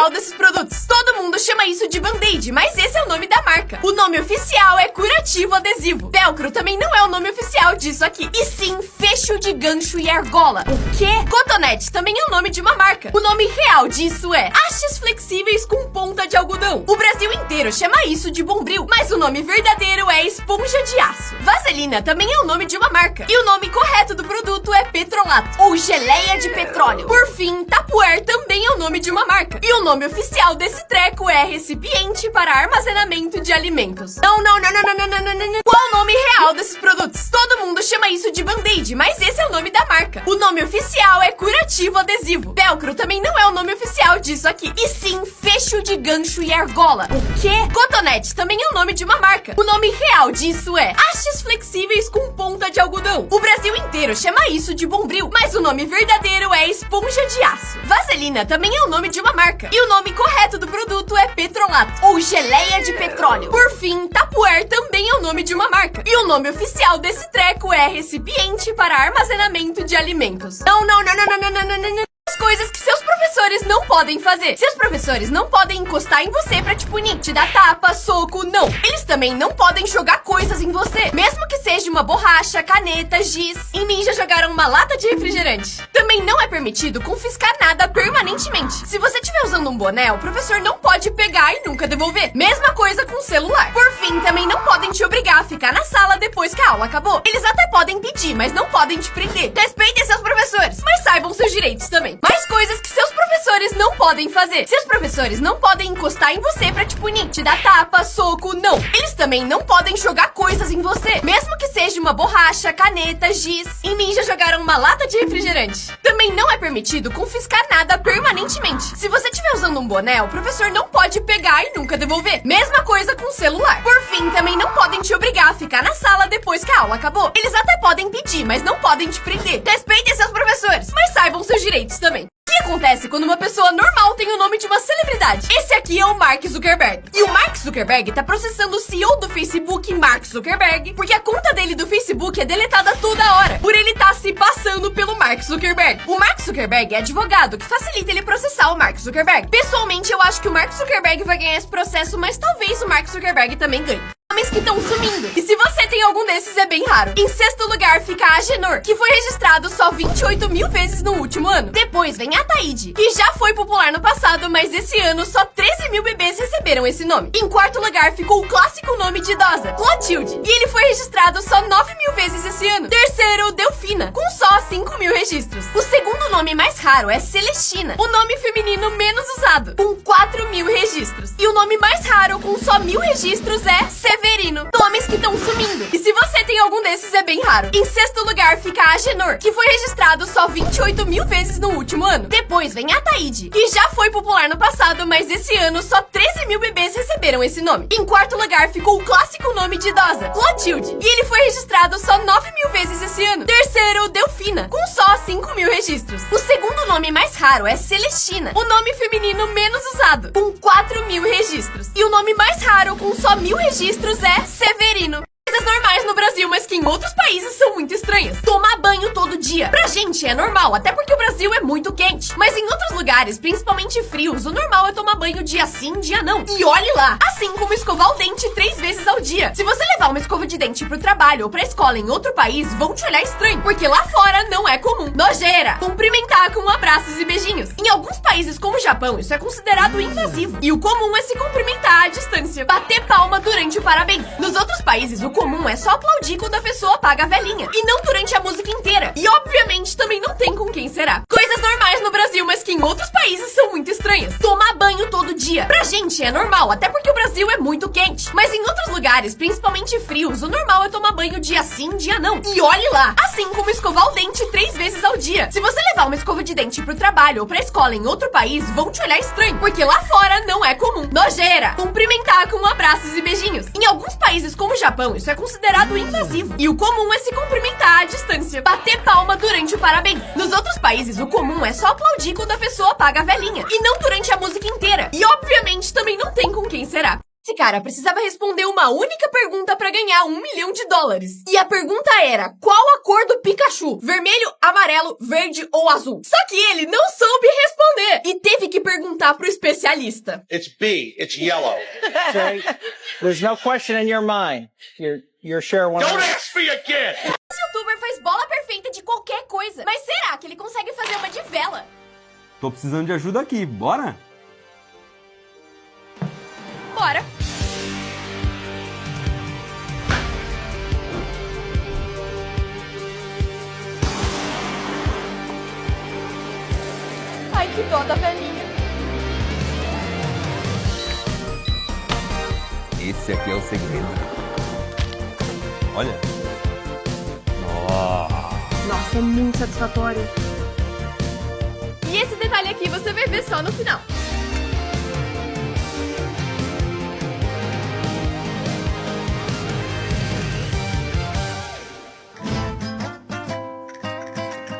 real desses produtos. Todo mundo chama isso de Band-Aid, mas esse é o nome da marca. O nome oficial é curativo adesivo. Velcro também não é o nome oficial disso aqui, e sim fecho de gancho e argola. O quê? Cotonete também é o nome de uma marca. O nome real disso é hastes flexíveis com ponta de algodão. O Brasil inteiro chama isso de Bombril, mas o nome verdadeiro é esponja de aço. Vaselina também é o nome de uma marca, e o nome correto do produto é petrolato, ou geleia de petróleo. Por fim, Tupperware também é o nome de uma marca, e o nome oficial desse treco é recipiente para armazenamento de alimentos. Não. Qual o nome real desses produtos? Todo mundo chama isso de Band-Aid, mas esse é o nome da marca. O nome oficial é curativo adesivo. Velcro também não é o nome oficial disso aqui, e sim fecho de gancho e argola. O quê? Cotonete também é o nome de uma marca. O nome real disso é hastes flexíveis com ponta de algodão. O Brasil inteiro chama isso de Bombril, mas o nome verdadeiro é esponja de aço. Vaselina também é o nome de uma marca, e o nome correto do produto é petrolato, ou geleia de petróleo. Por fim, Tupperware também é o nome de uma marca, e o nome oficial desse treco é recipiente para armazenamento de alimentos. Não. As coisas que seus professores não podem fazer. Seus professores não podem encostar em você pra te punir, te dar tapa, soco, não. Eles também não podem jogar coisas em você, mesmo que seja uma borracha, caneta, giz. Em mim já jogaram uma lata de refrigerante. Também não é permitido confiscar nada permanentemente. Se você estiver usando um boné, o professor não pode pegar e nunca devolver. Mesma coisa com o celular. Por fim, também não podem te obrigar a ficar na sala depois que a aula acabou. Eles até podem pedir, mas não podem te prender. Respeitem seus professores, mas saibam seus direitos também. Mais coisas que seus professores não podem fazer. Seus professores não podem encostar em você pra te punir, te dar tapa, soco, não. Eles também não podem jogar coisas em você, mesmo que seja uma borracha, caneta, giz. Em mim já jogaram uma lata de refrigerante. Também não é permitido confiscar nada permanentemente. Se você estiver usando um boné, o professor não pode pegar e nunca devolver. Mesma coisa com o celular. Por fim, também não podem te obrigar a ficar na sala depois que a aula acabou. Eles até podem pedir, mas não podem te prender. Respeitem seus professores, mas saibam seus direitos também. O que acontece quando uma pessoa normal tem o nome de uma celebridade? Esse aqui é o Mark Zuckerberg. E o Mark Zuckerberg tá processando o CEO do Facebook, Mark Zuckerberg, porque a conta dele do Facebook é deletada toda hora, por ele tá se passando pelo Mark Zuckerberg. O Mark Zuckerberg é advogado, que facilita ele processar o Mark Zuckerberg. Pessoalmente, eu acho que o Mark Zuckerberg vai ganhar esse processo, mas talvez o Mark Zuckerberg também ganhe. Nomes que estão sumindo. E se você tem algum desses, é bem raro. Em sexto lugar fica a Agenor, que foi registrado só 28 mil vezes no último ano. Depois vem a Taíde, que já foi popular no passado, mas esse ano só 13 mil bebês receberam esse nome. Em quarto lugar ficou o clássico nome de idosa, Clotilde, e ele foi registrado só 9 mil vezes esse ano. Terceiro, Delfina, com só 5 mil registros. O segundo nome mais raro é Celestina, o nome feminino menos usado, com 4 mil registros. E o nome mais raro, com só 1.000 registros, é Severino. Nomes que estão sumindo. E se você tem algum desses, é bem raro. Em sexto lugar fica a Agenor, que foi registrado só 28 mil vezes no último ano. Depois vem a Taíde, que já foi popular no passado, mas esse ano só 13 mil bebês receberam esse nome. Em quarto lugar ficou o clássico nome de idosa, Clotilde, e ele foi registrado só 9 mil vezes esse ano. Terceiro, Delfina, com só 5 mil registros. O segundo nome mais raro é Celestina, o nome feminino menos usado, com 4 mil registros. E o nome mais raro, com só 1.000 registros, é Severino. Coisas normais no Brasil, mas que em outros países são muito estranhas. Tomar banho todo dia. Pra gente é normal, até porque o Brasil é muito quente. Mas em outros lugares, principalmente frios, o normal é tomar banho dia sim, dia não. E olhe lá! Assim como escovar o dente 3 vezes ao dia. Se você levar uma escova de dente pro trabalho ou pra escola em outro país, vão te olhar estranho, porque lá fora não é comum. Nojeira! Cumprimentar com abraços e beijinhos. Em alguns países como o Japão, isso é considerado invasivo. E o comum é se cumprimentar à distância. Bater palma durante o parabéns. Nos outros países, o comum é só aplaudir quando a pessoa apaga a velhinha, e não durante a música inteira. E obviamente também não tem com quem será. Coisas normais no Brasil, mas que em outros países são muito estranhas. Tomar banho todo dia. Pra gente é normal, até porque o Brasil é muito quente. Mas em outros lugares, principalmente frios, o normal é tomar banho dia sim, dia não. E olhe lá! Assim como escovar o dente 3 vezes ao dia. Se você levar uma escova de dente pro trabalho ou pra escola em outro país, vão te olhar estranho, porque lá fora não é comum. Nojeira! Cumprimentar com abraços e beijinhos. Em alguns países como o Japão, isso é considerado invasivo. E o comum é se cumprimentar à distância. Bater palma durante o parabéns. Nos outros países, o comum é só aplaudir quando a pessoa apaga a velhinha, e não durante a música inteira. E obviamente também não tem com quem será. Esse cara precisava responder uma única pergunta pra ganhar $1 milhão. E a pergunta era, qual a cor do Pikachu? Vermelho, amarelo, verde ou azul? Só que ele não soube responder e teve que perguntar pro especialista. It's B. It's yellow. Okay? There's no question in your mind. You're sure one. Don't ask me again! Esse youtuber faz bola perfeita de qualquer coisa, mas será que ele consegue fazer uma de vela? Tô precisando de ajuda aqui, bora? Bora! Ai, que dó da velhinha. Esse aqui é o segredo. Olha. Nossa, é muito satisfatório. E esse detalhe aqui você vai ver só no final.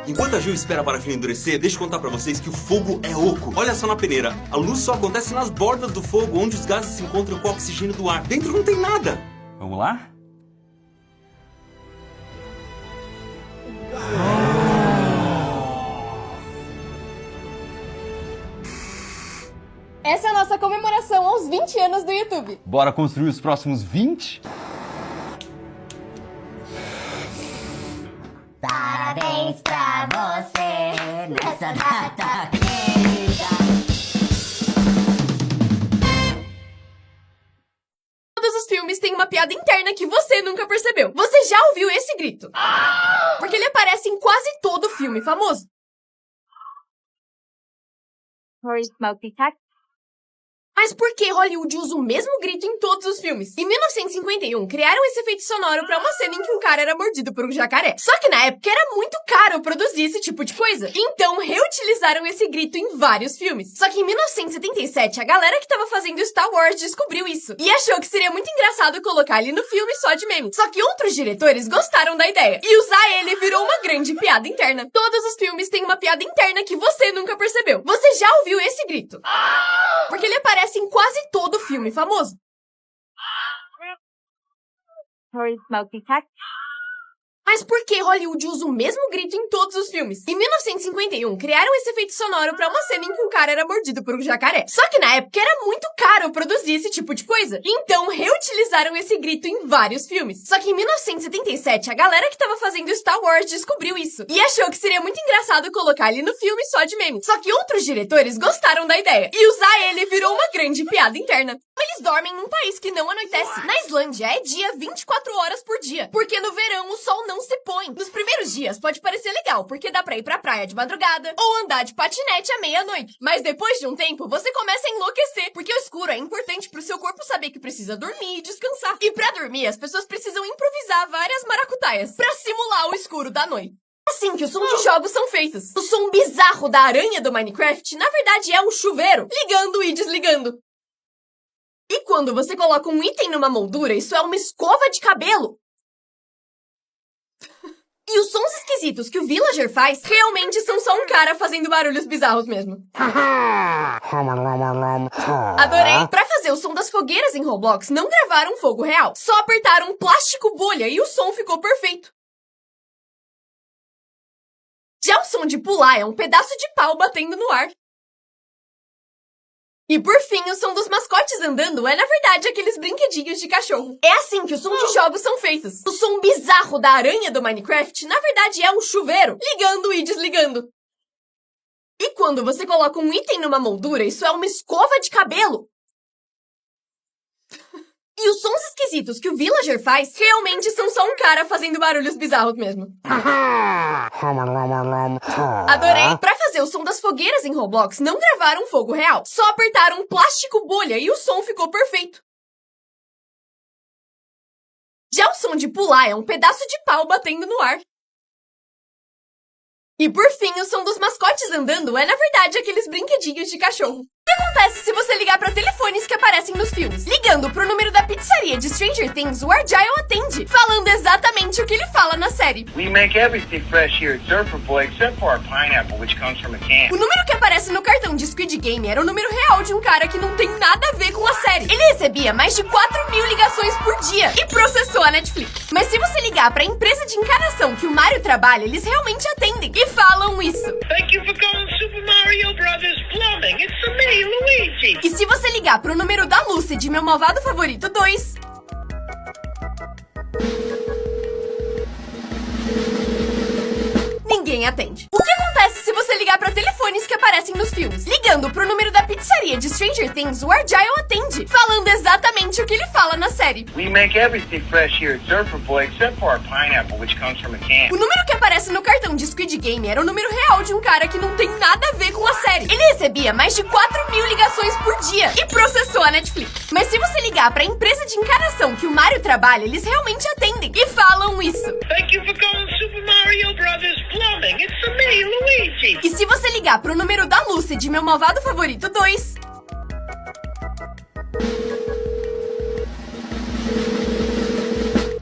Enquanto a Gil espera a parafina endurecer, deixa eu contar pra vocês que o fogo é oco. Olha só na peneira. A luz só acontece nas bordas do fogo, onde os gases se encontram com o oxigênio do ar. Dentro não tem nada. Vamos lá? Essa é a nossa comemoração aos 20 anos do YouTube. Bora construir os próximos 20? Parabéns pra você nessa data querida. Todos os filmes têm uma piada interna que você nunca percebeu. Você já ouviu esse grito? Porque ele aparece em quase todo filme famoso. Smoke detector. Mas por que Hollywood usa o mesmo grito em todos os filmes? Em 1951, criaram esse efeito sonoro pra uma cena em que um cara era mordido por um jacaré. Só que na época era muito caro produzir esse tipo de coisa. Então reutilizaram esse grito em vários filmes. Só que em 1977, a galera que tava fazendo Star Wars descobriu isso. E achou que seria muito engraçado colocar ele no filme só de meme. Só que outros diretores gostaram da ideia. E usar ele virou uma grande piada interna. Todos os filmes têm uma piada interna que você nunca percebeu. Você já ouviu esse grito? Porque ele aparece em quase todo filme famoso. Smoke detector. Mas por que Hollywood usa o mesmo grito em todos os filmes? Em 1951, criaram esse efeito sonoro pra uma cena em que um cara era mordido por um jacaré. Só que na época era muito caro produzir esse tipo de coisa. Então reutilizaram esse grito em vários filmes. Só que em 1977, a galera que tava fazendo Star Wars descobriu isso. E achou que seria muito engraçado colocar ele no filme só de meme. Só que outros diretores gostaram da ideia. E usar ele virou uma grande piada interna. Eles dormem num país que não anoitece. Na Islândia é dia 24 horas por dia. Porque no verão o sol não se põe. Nos primeiros dias pode parecer legal, porque dá pra ir pra praia de madrugada ou andar de patinete à meia-noite. Mas depois de um tempo, você começa a enlouquecer, porque o escuro é importante pro seu corpo saber que precisa dormir e descansar. E pra dormir, as pessoas precisam improvisar várias maracutaias pra simular o escuro da noite. Assim que os sons de jogos são feitos. O som bizarro da aranha do Minecraft, na verdade, é um chuveiro, ligando e desligando. E quando você coloca um item numa moldura, isso é uma escova de cabelo. E os sons esquisitos que o Villager faz realmente são só um cara fazendo barulhos bizarros mesmo. Adorei! Pra fazer o som das fogueiras em Roblox, não gravaram fogo real. Só apertaram plástico bolha e o som ficou perfeito. Já o som de pular é um pedaço de pau batendo no ar. E por fim, o som dos mascotes andando é, na verdade, aqueles brinquedinhos de cachorro. É assim que os sons de jogos são feitos. O som bizarro da aranha do Minecraft, na verdade, é um chuveiro, ligando e desligando. E quando você coloca um item numa moldura, isso é uma escova de cabelo. E os sons esquisitos que o Villager faz realmente são só um cara fazendo barulhos bizarros mesmo. Adorei! Pra fazer o som das fogueiras em Roblox, não gravaram fogo real. Só apertaram plástico bolha e o som ficou perfeito. Já o som de pular é um pedaço de pau batendo no ar. E por fim, o som dos mascotes andando é, na verdade, aqueles brinquedinhos de cachorro. E acontece se você ligar pra telefones que aparecem nos filmes? Ligando pro número da pizzaria de Stranger Things, o Argyle atende, falando exatamente o que ele fala na série. We make everything fresh here at Surfer Boy except for our pineapple, which comes from a can. O número que aparece no cartão de Squid Game era o número real de um cara que não tem nada a ver com a série. Ele recebia mais de 4.000 ligações por dia e processou a Netflix. Mas se você ligar pra empresa de encanação que o Mario trabalha, eles realmente atendem e falam isso. Thank you for calling Super Mario Brothers Plumbing. It's me, Luigi. E se você ligar pro número da Lucy de Meu Malvado Favorito 2... ninguém atende. O que acontece se você ligar pra telefones que aparecem nos filmes? Ligando pro número da pizzaria de Stranger Things, o Argyle atende, falando exatamente o que ele fala na série. We make everything fresh here at Surfer Boy except for our pineapple, which comes from a can. O número que aparece no cartão de Squid Game era o número real de um cara que não tem nada a ver com a série. Ele recebia mais de 4.000 ligações por dia e processou a Netflix. Mas se você ligar pra empresa de encanação que o Mario trabalha, eles realmente atendem e falam isso. Thank you for calling Super Mario Brothers Plumbing. It's me, Luigi. E se você ligar pro número da Lucy de Meu Malvado Favorito 2...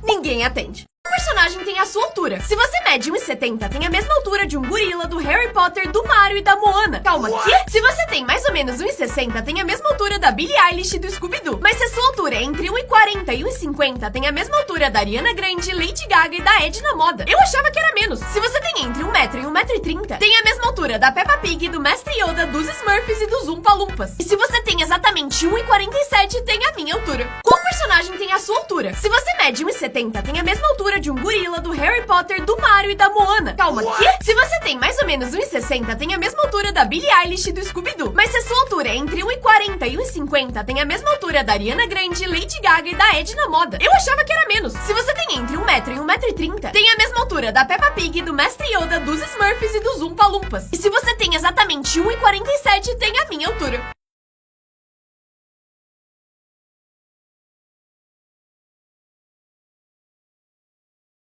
ninguém atende. O personagem tem a sua altura. Se você mede 1,70, tem a mesma altura de um gorila, do Harry Potter, do Mario e da Moana. Calma, quê? Se você tem mais ou menos 1,60, tem a mesma altura da Billie Eilish e do Scooby-Doo. Mas se a sua altura é entre 1,40 e 1,50, tem a mesma altura da Ariana Grande, Lady Gaga e da Edna Moda. Eu achava que era menos. Se você tem entre 1 metro e 1,30 m, tem a mesma altura da Peppa Pig, do Mestre Yoda, dos Smurfs e dos Oompa Loompas. E se você tem exatamente 1,47 m, tem a minha altura. Qual personagem tem a sua altura? Se você mede 1,70, tem a mesma altura de um gorila, do Harry Potter, do Mario e da Moana. Calma, quê? Se você tem mais ou menos 1,60, tem a mesma altura da Billie Eilish e do Scooby-Doo. Mas se a sua altura é entre 1,40 e 1,50, tem a mesma altura da Ariana Grande, Lady Gaga e da Edna Moda. Eu achava que era menos. Se você tem entre 1 metro e 1,30 m, tem a mesma altura da Peppa Pig, do Mestre Yoda, dos Smurfs e dos Oompa Loompas. E se você tem exatamente 1,47 m, tem a minha altura.